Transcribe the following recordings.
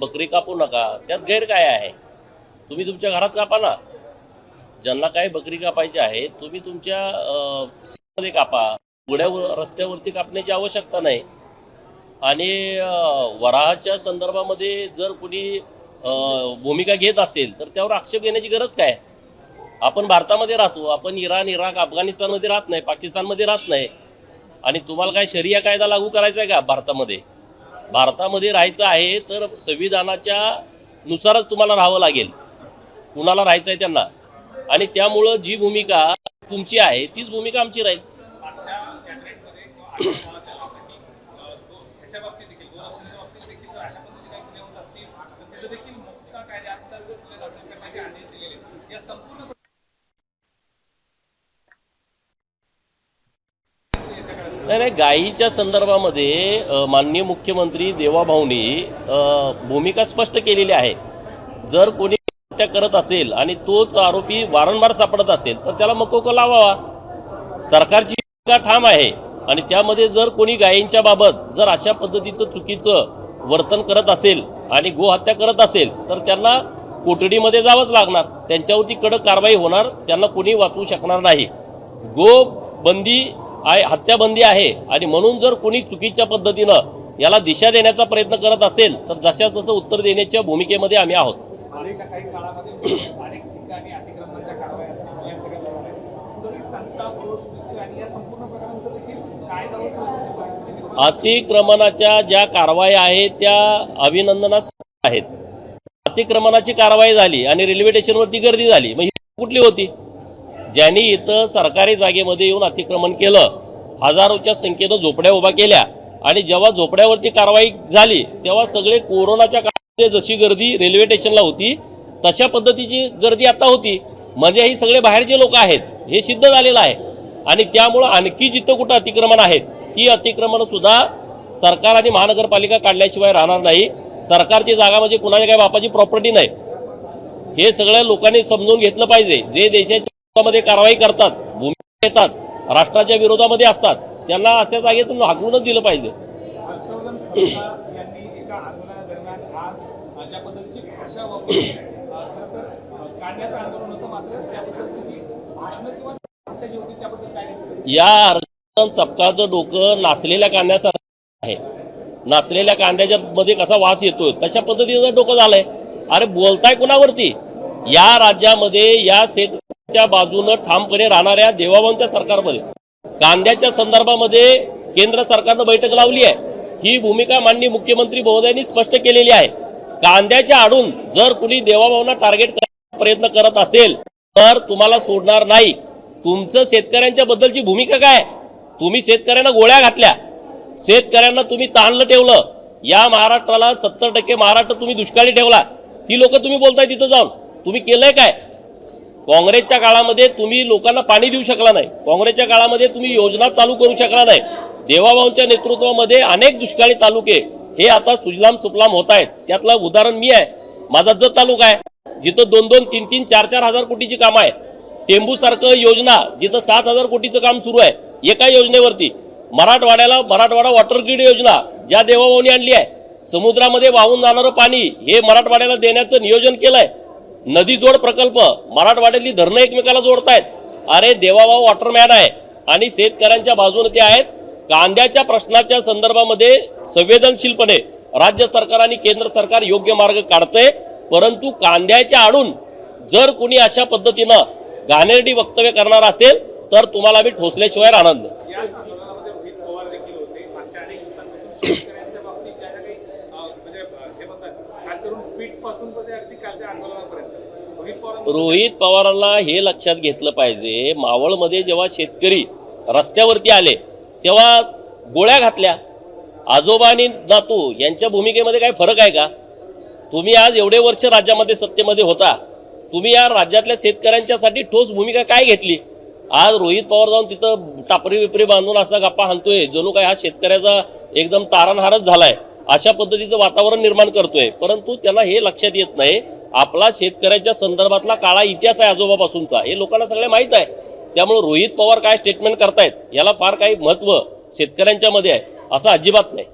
बकरी कापू नका, त्यात गैर काय आहे? तुम्ही तुमच्या घरात कापा ना. ज्यांना काय बकरी कापायची आहे तुम्ही तुमच्या मध्ये कापा. उघड्या रस्त्यावरती कापण्याची आवश्यकता नाही. आणि वराहाच्या संदर्भामध्ये जर कुणी भूमिका घेत असेल तर त्यावर आक्षेप घेण्याची गरज काय? आपण भारतामध्ये राहतो, आपण इराण, इराक, अफगाणिस्तानमध्ये राहत नाही, पाकिस्तानमध्ये राहत नाही. आणि तुम्हाला काय शरिया कायदा लागू करायचा आहे का भारतामध्ये? भारतामध्ये राहायचं आहे तर संविधानाच्या नुसारच तुम्हाला राहावं लागेल, कुणाला राहायचं आहे त्यांना. आणि त्यामुळं जी भूमिका तुमची आहे तीच भूमिका आमची राहील. नाही, गायीच्या संदर्भामध्ये माननीय मुख्यमंत्री देवाभाऊंनी भूमिका स्पष्ट केलेली आहे. जर कोणी हत्या करत असेल आणि तोच आरोपी वारंवार सापडत असेल तर त्याला मकोका लावावा. सरकारची भूमिका ठाम आहे. आणि त्यामध्ये जर कोणी गायींच्या बाबत जर अशा पद्धतीचं चुकीचं वर्तन करत असेल आणि गोहत्या करत असेल तर त्यांना कोठडीमध्ये जावंच लागणार. त्यांच्यावरती कडक कारवाई होणार, त्यांना कोणी वाचवू शकणार नाही. गोबंदी आहे, हत्याबंदी आहे. आणि म्हणून जर कोणी चुकीच्या पद्धतीनं याला दिशा देण्याचा प्रयत्न करत असेल तर जशाच तसं उत्तर देण्याच्या भूमिकेमध्ये आम्ही आहोत. अतिक्रमणाच्या ज्या कारवाया आहेत त्या अभिनंदनास आहेत. अतिक्रमणाची कारवाई झाली आणि रेल्वे स्टेशनवरती गर्दी झाली, मग ही कुठली होती? ज्यांनी इथं सरकारी जागेमध्ये येऊन अतिक्रमण केलं, हजारोच्या संख्येनं झोपड्या उभा केल्या आणि जेव्हा झोपड्यावरती कारवाई झाली तेव्हा सगळे कोरोनाच्या काळामध्ये जशी गर्दी रेल्वे स्टेशनला होती तशा पद्धतीची गर्दी आता होती. म्हणजे ही सगळे बाहेरचे लोक आहेत हे सिद्ध झालेलं आहे. आणि त्यामुळं आणखी जिथं कुठं अतिक्रमण आहेत ती अतिक्रमण सुद्धा सरकार आणि महानगरपालिका काढल्याशिवाय राहणार नाही. सरकारची जागा म्हणजे कुणाच्या काय बापाची प्रॉपर्टी नाही, हे सगळ्या लोकांनी समजून घेतलं पाहिजे. जे देशाच्या विरोधामध्ये कारवाई करतात, भूमिका घेतात, राष्ट्राच्या विरोधामध्ये असतात, त्यांना अशा जागेतून हाकलूनच दिलं पाहिजे. या आरक्षण सपकाळचं डोकं नासलेल्या कांद्यासारखं आहे. नासलेल्या कांद्याच्या मध्ये कसा वास येतोय तशा पद्धतीचं डोकं झालंय. अरे बोलताय कुणावरती? या राज्यामध्ये या शेतकऱ्यांच्या बाजूनं ठामपणे राहणाऱ्या देवाभाऊंच्या सरकारमध्ये कांद्याच्या संदर्भामध्ये केंद्र सरकारनं बैठक लावली आहे. ही भूमिका माननीय मुख्यमंत्री महोदयांनी स्पष्ट केलेली आहे. कांद्याच्या आडून जर कुणी देवाभाऊंना टार्गेट करण्याचा प्रयत्न करत असेल तर तुम्हाला सोडणार नाही. तुमचं शेतकऱ्यांच्या बद्दलची भूमिका काय? तुम्ही शेतकऱ्यांना गोळ्या घातल्या, शेतकऱ्यांना तुम्ही ताणलं ठेवलं. या महाराष्ट्राला 70% महाराष्ट्र तुम्ही दुष्काळी ठेवला. ती लोक तुम्ही बोलताय तिथं जाऊन तुम्ही केलंय काय? काँग्रेसच्या काळामध्ये तुम्ही लोकांना पाणी देऊ शकला नाही, काँग्रेसच्या काळामध्ये तुम्ही योजना चालू करू शकला नाही. देवाभाऊंच्या नेतृत्वामध्ये अनेक दुष्काळी तालुके हे आता सुजलाम सुफलाम होत आहेत. त्यातलं उदाहरण मी आहे. माझा जत तालुका आहे जिथं 2-2, 3-3, 4-4 हजार कोटीची कामं आहे. टेंबूसारखं योजना जिथं 7,000 कोटीचं काम सुरू आहे एका योजनेवरती. मराठवाडा वॉटर ग्रीड योजना ज्या देवाभाऊंनी आणली आहे. समुद्रामध्ये वाहून जाणारं पाणी हे मराठवाड्याला देण्याचं नियोजन केलंय. नदी जोड प्रकल्प, मराठवाड्यातली धरणं एकमेकाला जोडतायत. अरे देवाभाऊ वॉटरमॅन आहे आणि शेतकऱ्यांच्या बाजूने ते आहेत. कांद्याच्या प्रश्नाच्या संदर्भामध्ये संवेदनशीलपणे राज्य सरकार आणि केंद्र सरकार योग्य मार्ग काढतंय. परंतु कांद्याच्या आडून जर कुणी अशा पद्धतीनं घाणेरडी वक्तव्य करणार असेल तर तुम्हाला मी ठोसल्याशिवाय राहणार नाही. रोहित पवारांना हे लक्षात घेतलं पाहिजे, मावळमध्ये जेव्हा शेतकरी रस्त्यावरती आले तेव्हा गोळ्या घातल्या. आजोबा आणि नातू यांच्या भूमिकेमध्ये काय फरक आहे का? तुम्ही आज एवढे वर्ष राज्यामध्ये सत्तेमध्ये होता, तुम्ही या राज्यातल्या शेतकऱ्यांच्यासाठी ठोस भूमिका काय घेतली? आज रोहित पवार जाऊन तिथं टापरी विपरी बांधून असा गप्पा हाणतोय जणू काय हा शेतकऱ्याचा एकदम तारणहारच झालाय, अशा पद्धतीचं वातावरण निर्माण करतोय. परंतु त्यांना हे लक्षात येत नाही आपला शेतकऱ्याच्या संदर्भातला काळा इतिहास आहे आजोबापासूनचा, हे लोकांना सगळे माहीत आहे. त्यामुळे रोहित पवार काय स्टेटमेंट करतायत याला फार काही महत्त्व शेतकऱ्यांच्या मध्ये आहे असं अजिबात नाही.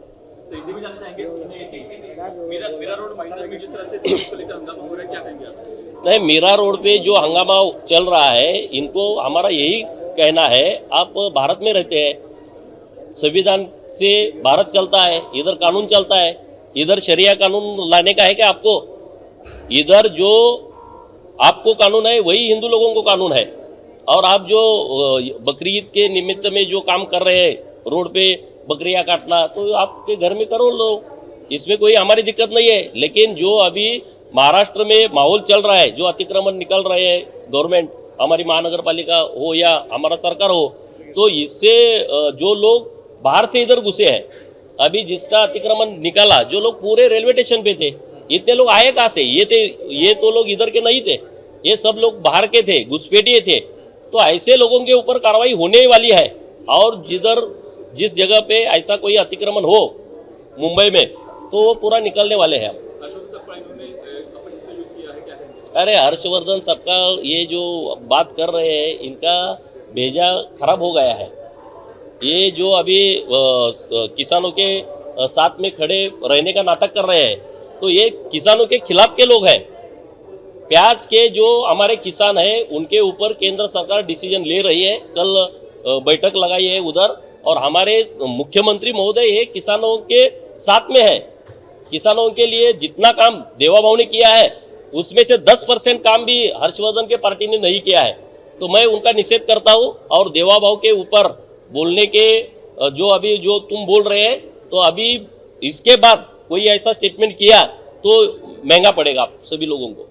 मीरा रोड महिंदर में जिस तरह से पुलिस को लेकर हंगामा हो रहा है, क्या कहेंगे आप? नहीं, मीरा रोड पे जो हंगामा चल रहा है, इनको हमारा यही कहना है, आप भारत में रहते हैं, संविधान से भारत चलता है, इधर कानून चलता है, इधर शरिया कानून लाने का है क्या आपको? इधर जो आपको कानून है वही हिंदू लोगों को कानून है। और आप जो बकरी ईद के निमित्त में जो काम कर रहे हैं, रोड पे बकरियां काटना, तो आपके घर में करो लो, इसमें कोई हमारी दिक्कत नहीं है। लेकिन जो अभी महाराष्ट्र में माहौल चल रहा है, जो अतिक्रमण निकल रहे हैं, गवर्नमेंट हमारी महानगर पालिका हो या हमारा सरकार हो, तो इससे जो लोग बाहर से इधर घुसे हैं, अभी जिसका अतिक्रमण निकाला, जो लोग पूरे रेलवे स्टेशन पे थे, इतने लोग आए कहाँ से? ये तो लोग इधर के नहीं थे, ये सब लोग बाहर के थे, घुसपैठिए थे। तो ऐसे लोगों के ऊपर कार्रवाई होने वाली है। और जिस जगह पे ऐसा कोई अतिक्रमण हो मुंबई में, तो वो पूरा निकलने वाले हैं। अशोक सप्ताह इन्होंने अपशब्द यूज किया है, क्या कहेंगे? अरे हर्षवर्धन सबका ये जो बात कर रहे हैं, इनका भेजा खराब हो गया है। ये जो अभी किसानों के साथ में खड़े रहने का नाटक कर रहे हैं, तो ये किसानों के खिलाफ के लोग हैं। प्याज के जो हमारे किसान हैं, उनके ऊपर केंद्र सरकार डिसीजन ले रही है। कल बैठक लगाई है उधर, और हमारे मुख्यमंत्री महोदय ये किसानों के साथ में है। किसानों के लिए जितना काम देवा भाव ने किया है, उसमें से 10% काम भी हर्षवर्धन के पार्टी ने नहीं किया है। तो मैं उनका निषेध करता हूँ। और देवा भाव के ऊपर बोलने के जो तुम बोल रहे हैं, तो अभी इसके बाद कोई ऐसा स्टेटमेंट किया तो महंगा पड़ेगा आप सभी लोगों को।